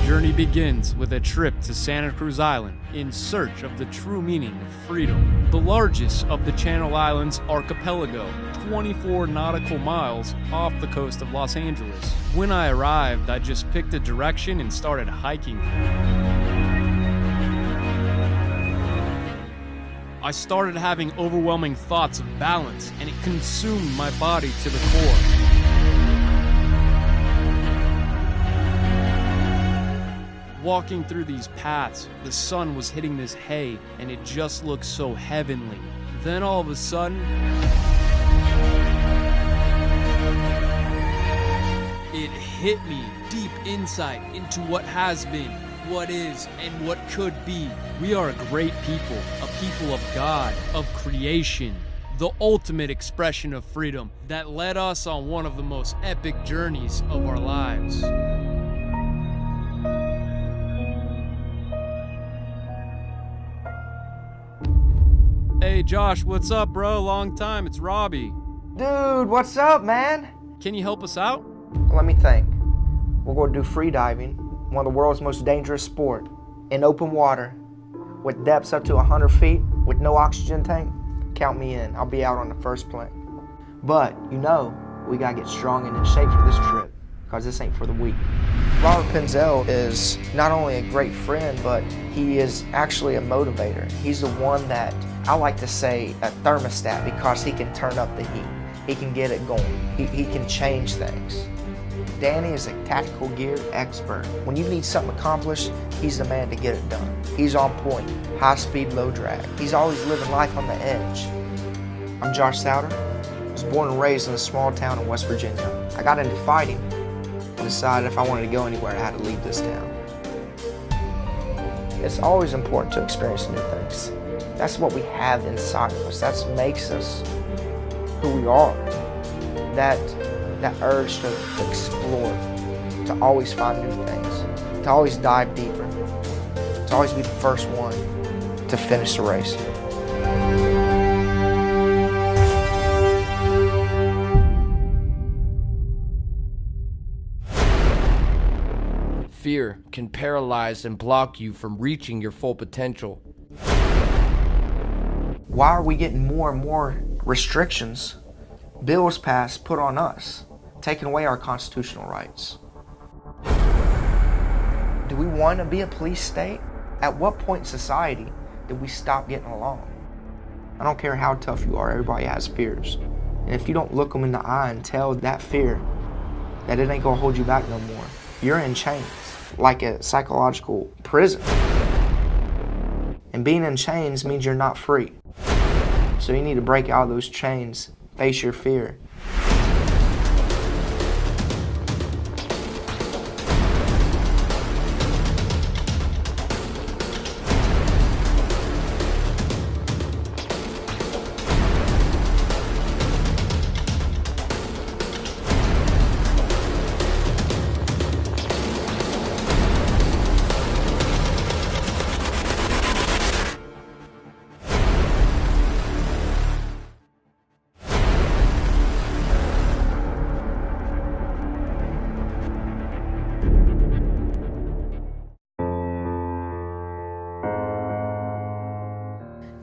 journey begins with a trip to Santa Cruz Island in search of the true meaning of freedom. The largest of the Channel Islands archipelago, 24 nautical miles off the coast of Los Angeles. When I arrived, I just picked a direction and started hiking. I started having overwhelming thoughts of balance, and it consumed my body to the core. Walking through these paths, the sun was hitting this hay, and it just looked so heavenly. Then all of a sudden, it hit me deep insight into what has been, what is, and what could be. We are a great people, a people of God, of creation, the ultimate expression of freedom that led us on one of the most epic journeys of our lives. Hey Josh, what's up, bro? Long time, it's Robbie. Dude, what's up, man? Can you help us out? Let me think. We're going to do free diving, one of the world's most dangerous sport, in open water, with depths up to 100 feet, with no oxygen tank. Count me in. I'll be out on the first plane. But, we got to get strong and in shape for this trip, because this ain't for the weak. Robert Penzel is not only a great friend, but he is actually a motivator. He's the one that I like to say a thermostat, because he can turn up the heat. He can get it going. He can change things. Danny is a tactical gear expert. When you need something accomplished, he's the man to get it done. He's on point, high speed, low drag. He's always living life on the edge. I'm Josh Souter. I was born and raised in a small town in West Virginia. I got into fighting and decided if I wanted to go anywhere, I had to leave this town. It's always important to experience new things. That's what we have inside of us. That makes us who we are. That urge to explore, to always find new things, to always dive deeper, to always be the first one to finish the race. Fear can paralyze and block you from reaching your full potential. Why are we getting more and more restrictions, bills passed, put on us, taking away our constitutional rights? Do we want to be a police state? At what point in society did we stop getting along? I don't care how tough you are, everybody has fears. And if you don't look them in the eye and tell that fear that it ain't gonna hold you back no more, you're in chains, like a psychological prison. And being in chains means you're not free. So you need to break out of those chains, face your fear.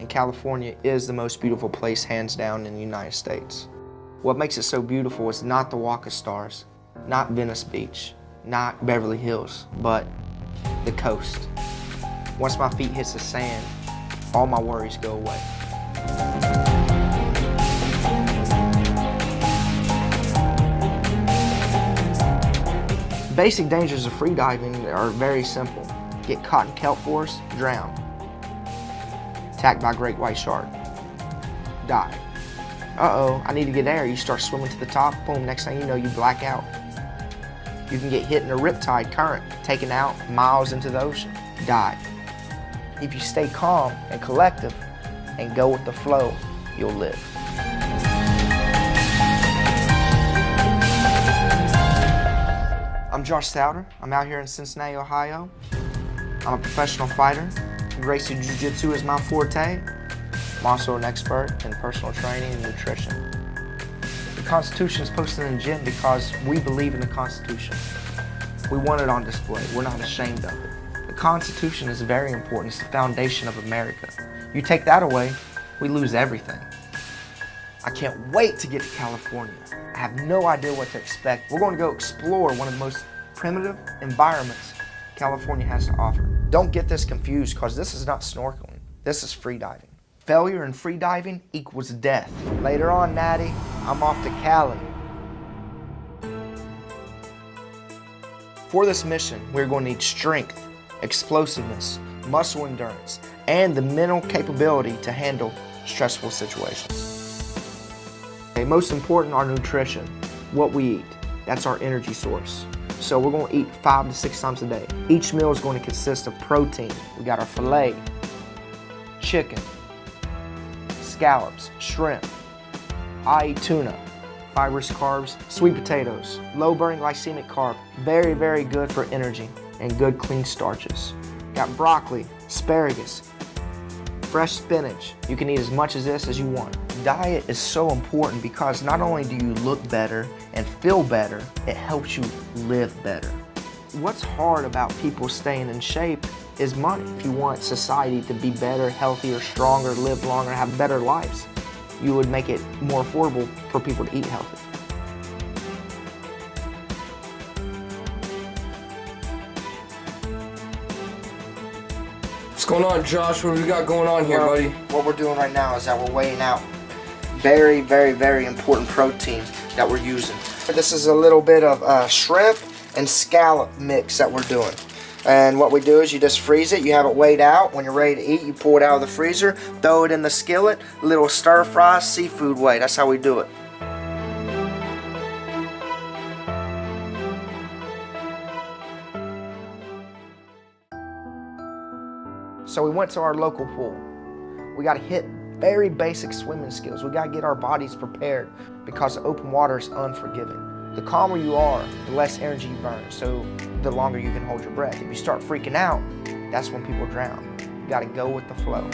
California is the most beautiful place, hands down, in the United States. What makes it so beautiful is not the Walk of Stars, not Venice Beach, not Beverly Hills, but the coast. Once my feet hits the sand, all my worries go away. Basic dangers of freediving are very simple. Get caught in kelp forest, drown. Attacked by a great white shark, die. Uh-oh, I need to get air. You start swimming to the top, boom, next thing you know, you black out. You can get hit in a riptide current, taken out miles into the ocean, die. If you stay calm and collective and go with the flow, you'll live. I'm Josh Souter. I'm out here in Cincinnati, Ohio. I'm a professional fighter. Gracie Jiu-Jitsu is my forte. I'm also an expert in personal training and nutrition. The Constitution is posted in the gym because we believe in the Constitution. We want it on display. We're not ashamed of it. The Constitution is very important. It's the foundation of America. You take that away, we lose everything. I can't wait to get to California. I have no idea what to expect. We're going to go explore one of the most primitive environments California has to offer. Don't get this confused, because this is not snorkeling. This is free diving. Failure in free diving equals death. Later on, Natty, I'm off to Cali. For this mission, we're going to need strength, explosiveness, muscle endurance, and the mental capability to handle stressful situations. Okay, most important, our nutrition, what we eat. That's our energy source. So we're going to eat 5 to 6 times a day. Each meal is going to consist of protein. We got our filet, chicken, scallops, shrimp. I eat tuna, fibrous carbs, sweet potatoes, low burning glycemic carb. Very, very good for energy and good clean starches. Got broccoli, asparagus, fresh spinach. You can eat as much of this as you want. Diet is so important because not only do you look better and feel better, it helps you live better. What's hard about people staying in shape is money. If you want society to be better, healthier, stronger, live longer, have better lives, you would make it more affordable for people to eat healthy. What's going on, Josh? What do we got going on here, buddy? What we're doing right now is that we're weighing out very, very, very important protein that we're using. This is a little bit of shrimp and scallop mix that we're doing. And what we do is you just freeze it, you have it weighed out. When you're ready to eat, you pull it out of the freezer, throw it in the skillet, a little stir fry, seafood way. That's how we do it. So we went to our local pool. We got to hit very basic swimming skills. We got to get our bodies prepared because open water is unforgiving. The calmer you are, the less energy you burn, so the longer you can hold your breath. If you start freaking out, that's when people drown. You got to go with the flow.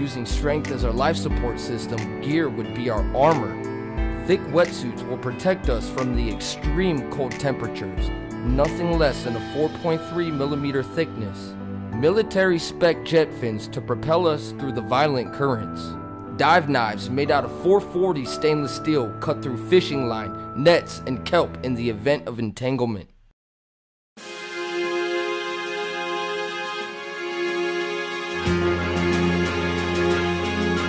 Using strength as our life support system, gear would be our armor. Thick wetsuits will protect us from the extreme cold temperatures, nothing less than a 4.3 millimeter thickness. Military spec jet fins to propel us through the violent currents. Dive knives made out of 440 stainless steel cut through fishing line, nets, and kelp in the event of entanglement.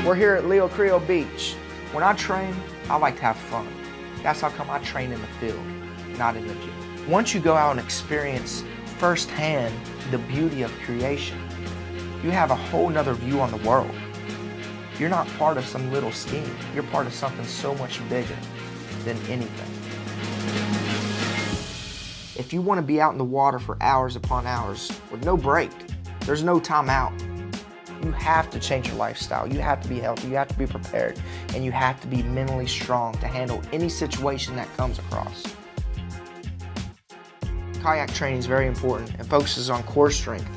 We're here at Leo Carrillo Beach. When I train, I like to have fun. That's how come I train in the field, not in the gym. Once you go out and experience firsthand the beauty of creation, you have a whole nother view on the world. You're not part of some little scheme. You're part of something so much bigger than anything. If you want to be out in the water for hours upon hours with no break, there's no time out. You have to change your lifestyle. You have to be healthy. You have to be prepared. And you have to be mentally strong to handle any situation that comes across. Kayak training is very important. It focuses on core strength,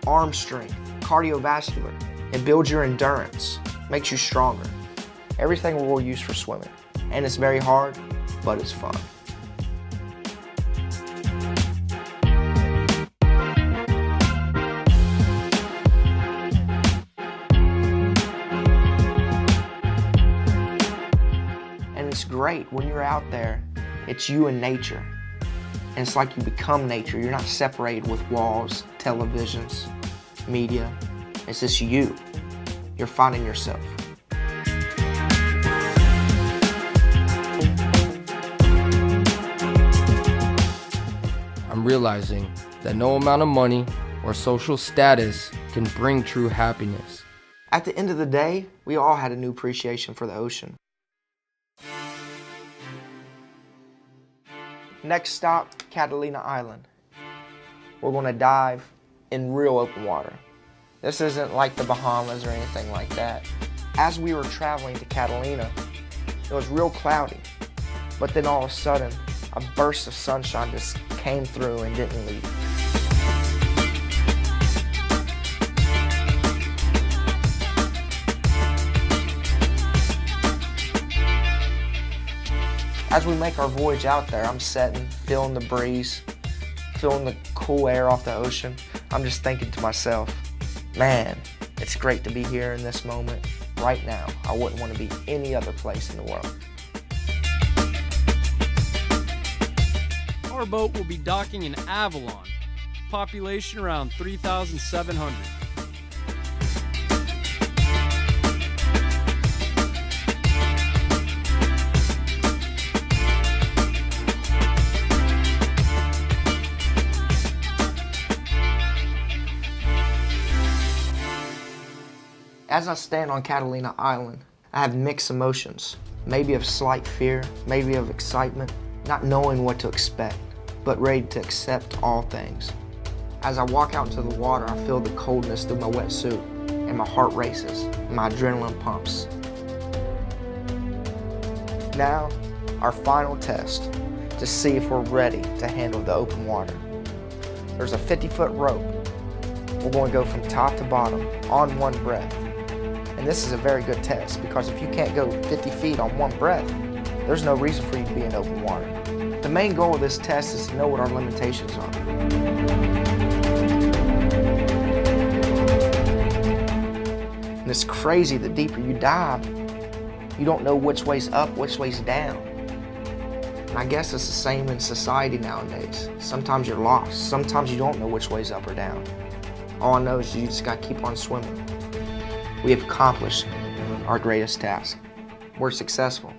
arm strength, cardiovascular. It builds your endurance, makes you stronger. Everything we'll use for swimming. And it's very hard, but it's fun. And it's great when you're out there, it's you and nature. And it's like you become nature. You're not separated with walls, televisions, media. It's just you. You're finding yourself. I'm realizing that no amount of money or social status can bring true happiness. At the end of the day, we all had a new appreciation for the ocean. Next stop, Catalina Island. We're going to dive in real open water. This isn't like the Bahamas or anything like that. As we were traveling to Catalina, it was real cloudy, but then all of a sudden, a burst of sunshine just came through and didn't leave. As we make our voyage out there, I'm sitting, feeling the breeze, feeling the cool air off the ocean. I'm just thinking to myself, man, it's great to be here in this moment right now. I wouldn't want to be any other place in the world. Our boat will be docking in Avalon. Population around 3,700. As I stand on Catalina Island, I have mixed emotions, maybe of slight fear, maybe of excitement, not knowing what to expect, but ready to accept all things. As I walk out into the water, I feel the coldness through my wetsuit, and my heart races, and my adrenaline pumps. Now, our final test to see if we're ready to handle the open water. There's a 50-foot rope. We're going to go from top to bottom on one breath. And this is a very good test because if you can't go 50 feet on one breath, there's no reason for you to be in open water. The main goal of this test is to know what our limitations are. And it's crazy, the deeper you dive, you don't know which way's up, which way's down. And I guess it's the same in society nowadays. Sometimes you're lost. Sometimes you don't know which way's up or down. All I know is you just gotta keep on swimming. We have accomplished our greatest task. We're successful.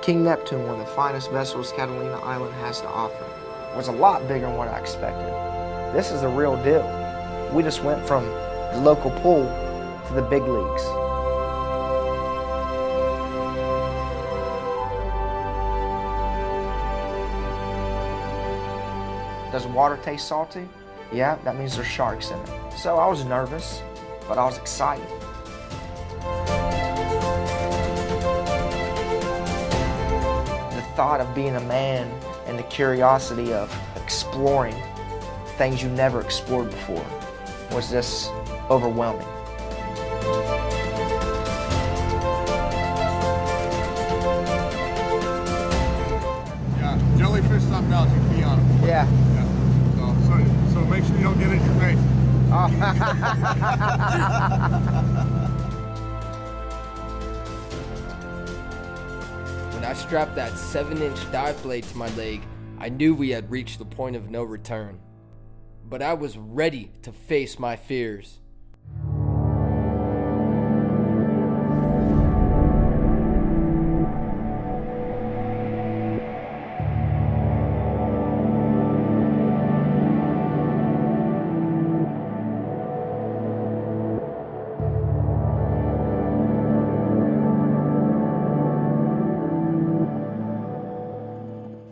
King Neptune, one of the finest vessels Catalina Island has to offer, was a lot bigger than what I expected. This is the real deal. We just went from the local pool to the big leagues. Does water taste salty? Yeah, that means there's sharks in it. So I was nervous, but I was excited. The thought of being a man and the curiosity of exploring things you never explored before was just overwhelming. Yeah, jellyfish, something else, you can pee on them. Yeah. So make sure you don't get it in your face. When I strapped that 7-inch dive blade to my leg, I knew we had reached the point of no return. But I was ready to face my fears.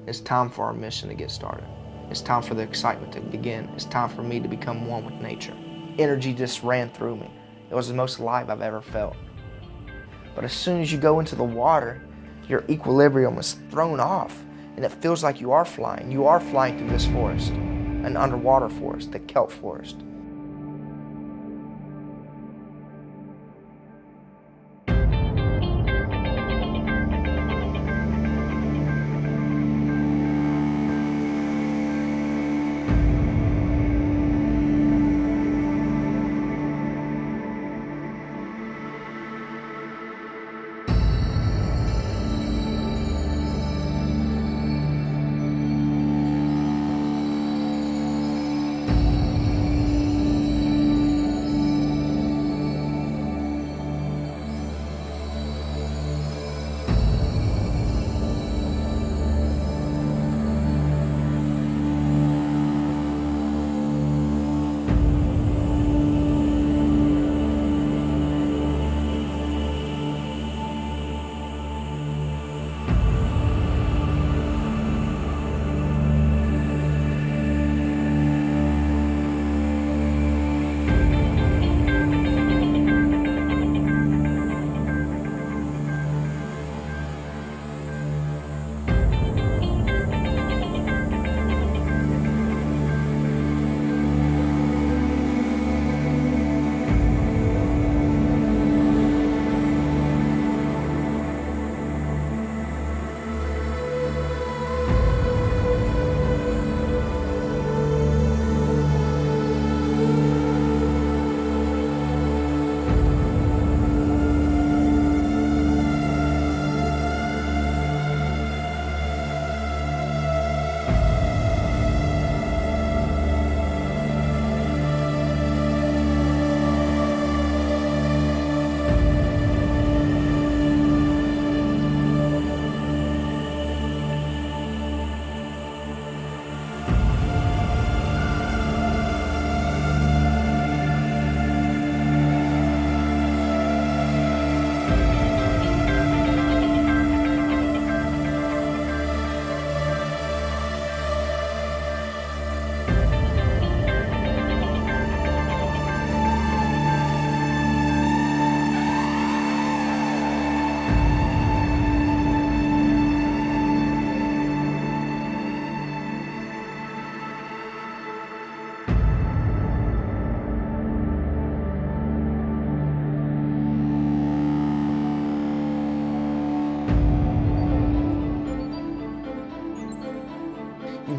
It's time for our mission to get started. It's time for the excitement to begin. It's time for me to become one with nature. Energy just ran through me. It was the most alive I've ever felt. But as soon as you go into the water, your equilibrium is thrown off, and it feels like you are flying. You are flying through this forest, an underwater forest, the kelp forest.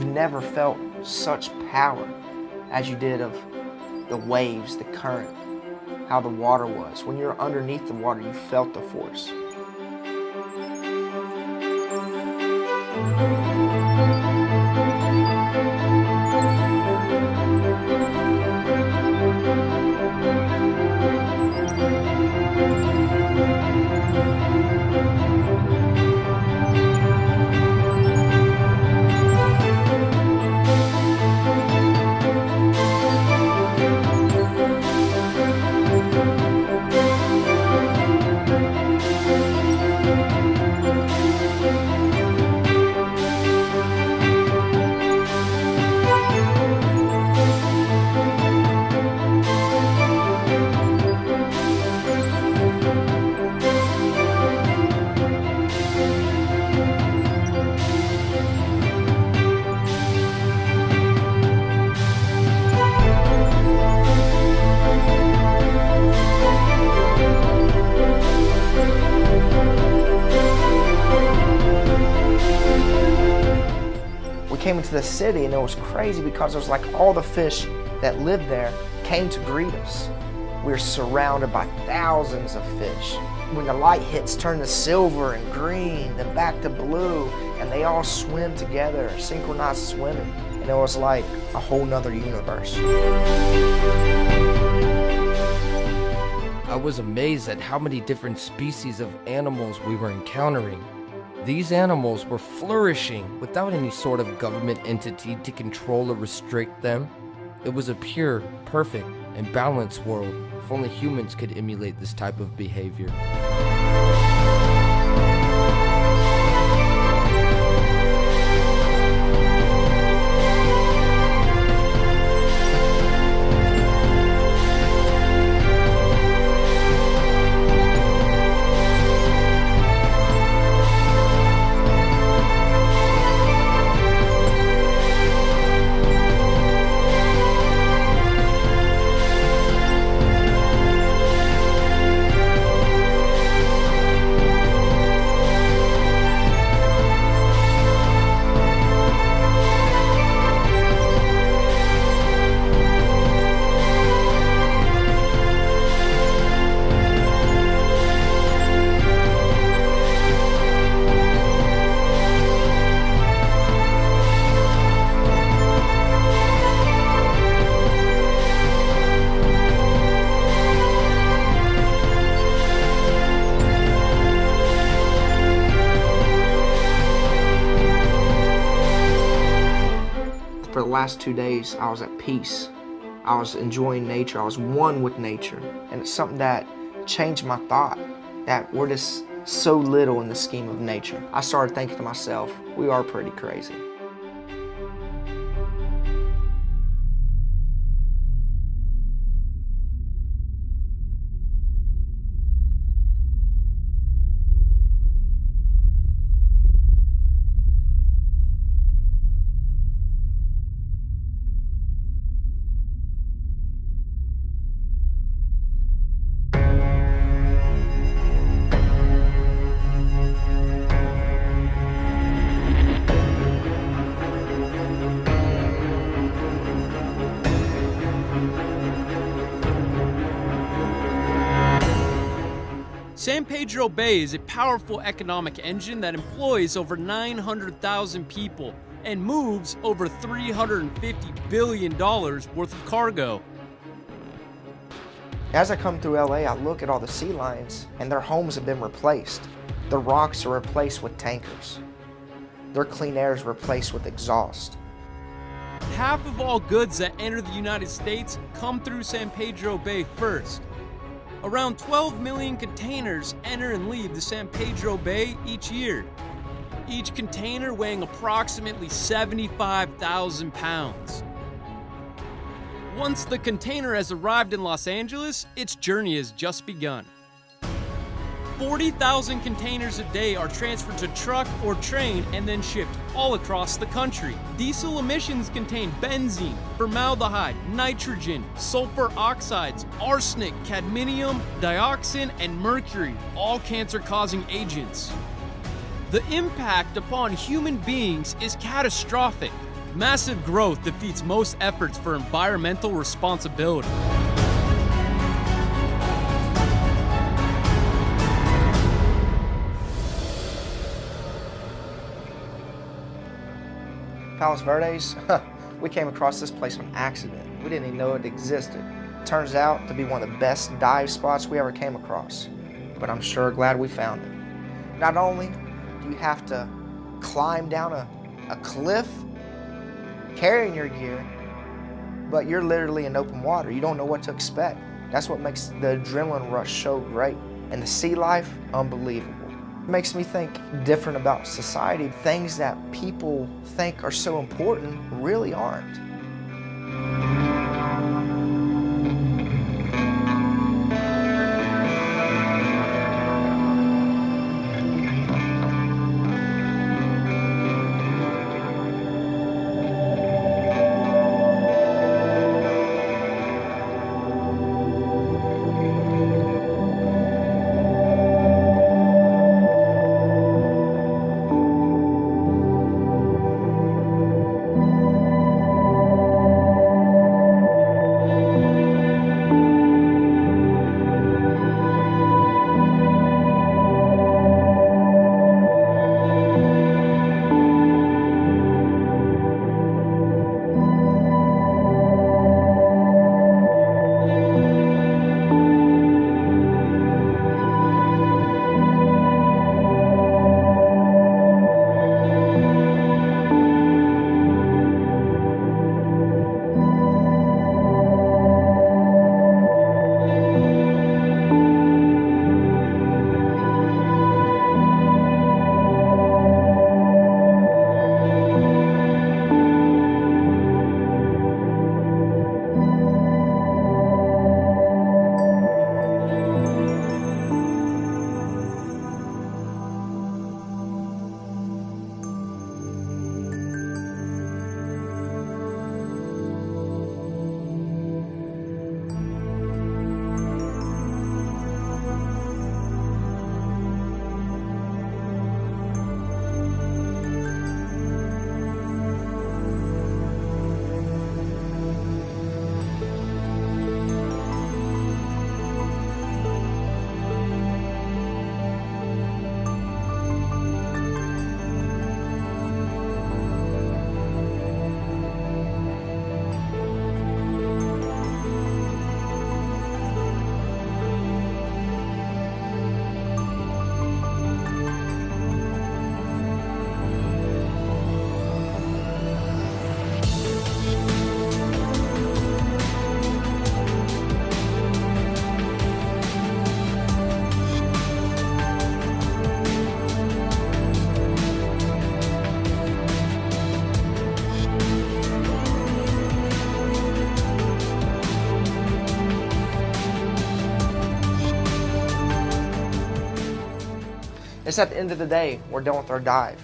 you've never felt such power as you did of the waves, the current, how the water was. When you're underneath the water, you felt the force. Came into the city, and it was crazy because it was like all the fish that lived there came to greet us. We were surrounded by thousands of fish. When the light hits, turn to silver and green, then back to blue, and they all swim together, synchronized swimming. And it was like a whole nother universe. I was amazed at how many different species of animals we were encountering. These animals were flourishing without any sort of government entity to control or restrict them. It was a pure, perfect, and balanced world. If only humans could emulate this type of behavior. For the last 2 days, I was at peace. I was enjoying nature. I was one with nature. And it's something that changed my thought, that we're just so little in the scheme of nature. I started thinking to myself, we are pretty crazy. San Pedro Bay is a powerful economic engine that employs over 900,000 people and moves over $350 billion worth of cargo. As I come through LA, I look at all the sea lions, and their homes have been replaced. The rocks are replaced with tankers. Their clean air is replaced with exhaust. Half of all goods that enter the United States come through San Pedro Bay first. Around 12 million containers enter and leave the San Pedro Bay each year, each container weighing approximately 75,000 pounds. Once the container has arrived in Los Angeles, its journey has just begun. 40,000 containers a day are transferred to truck or train and then shipped all across the country. Diesel emissions contain benzene, formaldehyde, nitrogen, sulfur oxides, arsenic, cadmium, dioxin, and mercury, all cancer-causing agents. The impact upon human beings is catastrophic. Massive growth defeats most efforts for environmental responsibility. Palos Verdes, we came across this place on accident. We didn't even know it existed. Turns out to be one of the best dive spots we ever came across, but I'm sure glad we found it. Not only do you have to climb down a cliff carrying your gear, but you're literally in open water. You don't know what to expect. That's what makes the adrenaline rush so great. And the sea life, unbelievable. It makes me think different about society. Things that people think are so important really aren't. It's at the end of the day, we're done with our dive.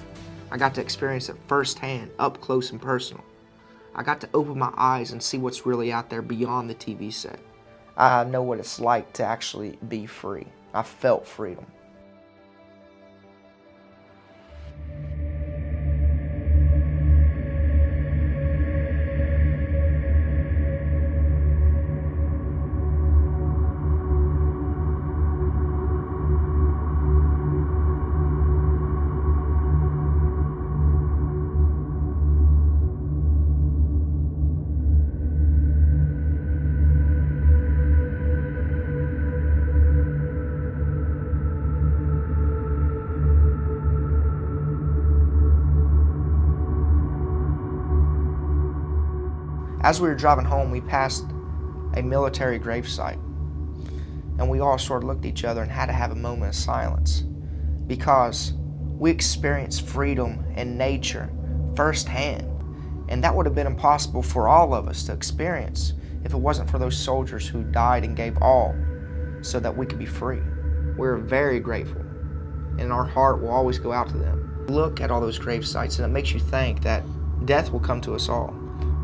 I got to experience it firsthand, up close and personal. I got to open my eyes and see what's really out there beyond the TV set. I know what it's like to actually be free. I felt freedom. As we were driving home, we passed a military gravesite, and we all sort of looked at each other and had to have a moment of silence because we experienced freedom and nature firsthand, and that would have been impossible for all of us to experience if it wasn't for those soldiers who died and gave all so that we could be free. We're very grateful, and our heart will always go out to them. Look at all those grave sites, and it makes you think that death will come to us all.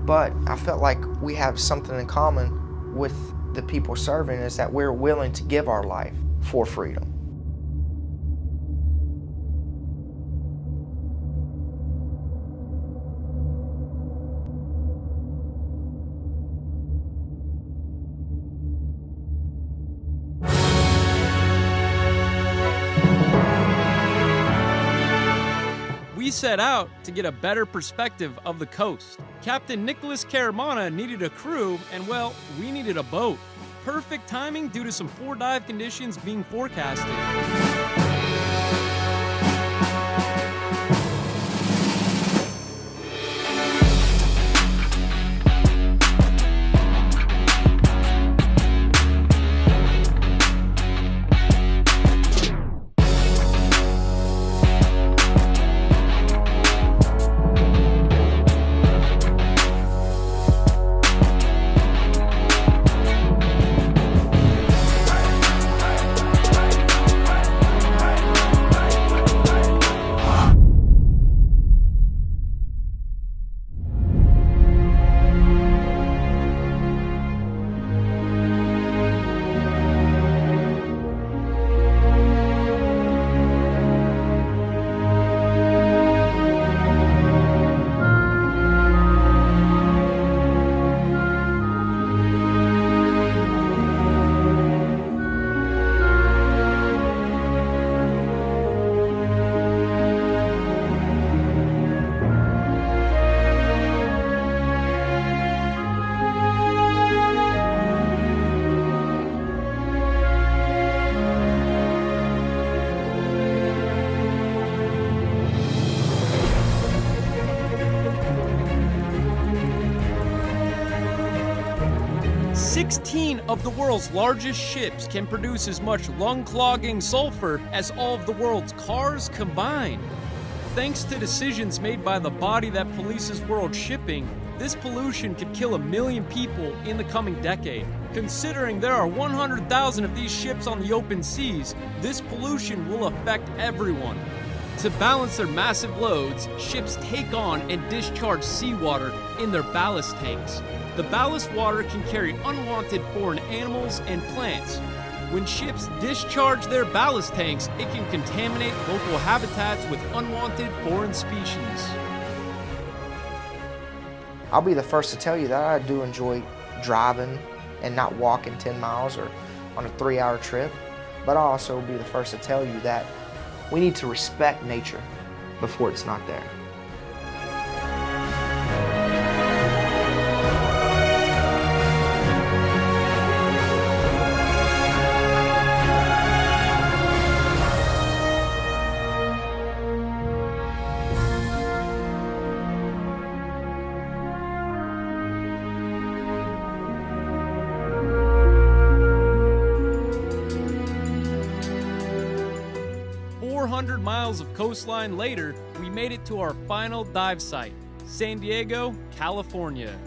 But I felt like we have something in common with the people serving, is that we're willing to give our life for freedom. we set out to get a better perspective of the coast. Captain Nicholas Caramana needed a crew, and well, we needed a boat. Perfect timing due to some poor dive conditions being forecasted. 16 of the world's largest ships can produce as much lung-clogging sulfur as all of the world's cars combined. Thanks to decisions made by the body that polices world shipping, this pollution could kill 1 million people in the coming decade. Considering there are 100,000 of these ships on the open seas, this pollution will affect everyone. To balance their massive loads, ships take on and discharge seawater in their ballast tanks. The ballast water can carry unwanted foreign animals and plants. When ships discharge their ballast tanks, it can contaminate local habitats with unwanted foreign species. I'll be the first to tell you that I do enjoy driving and not walking 10 miles or on a 3-hour trip, but I'll also be the first to tell you that we need to respect nature before it's not there. Miles of coastline later, we made it to our final dive site, San Diego, California.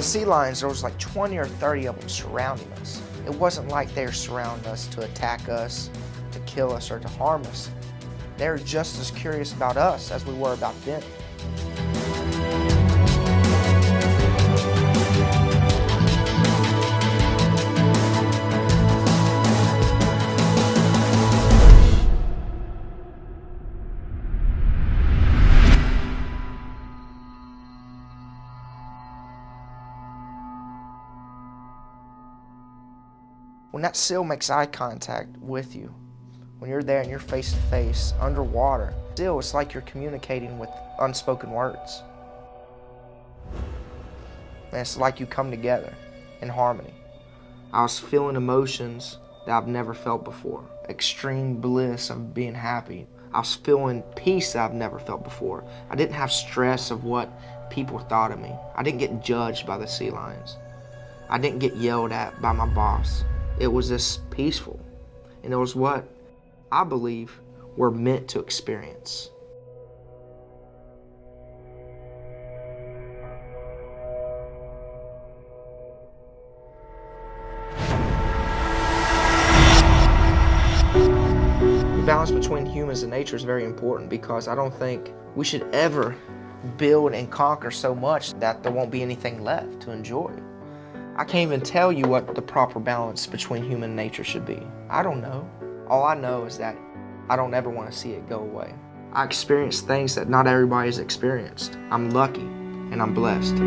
Sea lions, there was like 20 or 30 of them surrounding us. It wasn't like they were surrounding us to attack us, to kill us, or to harm us. They were just as curious about us as we were about them. When that seal makes eye contact with you, when you're there and you're face to face, underwater, still it's like you're communicating with unspoken words. And it's like you come together in harmony. I was feeling emotions that I've never felt before. Extreme bliss of being happy. I was feeling peace that I've never felt before. I didn't have stress of what people thought of me. I didn't get judged by the sea lions. I didn't get yelled at by my boss. It was just peaceful. And it was what I believe we're meant to experience. The balance between humans and nature is very important, because I don't think we should ever build and conquer so much that there won't be anything left to enjoy. I can't even tell you what the proper balance between human and nature should be. I don't know. All I know is that I don't ever want to see it go away. I experience things that not everybody's experienced. I'm lucky and I'm blessed.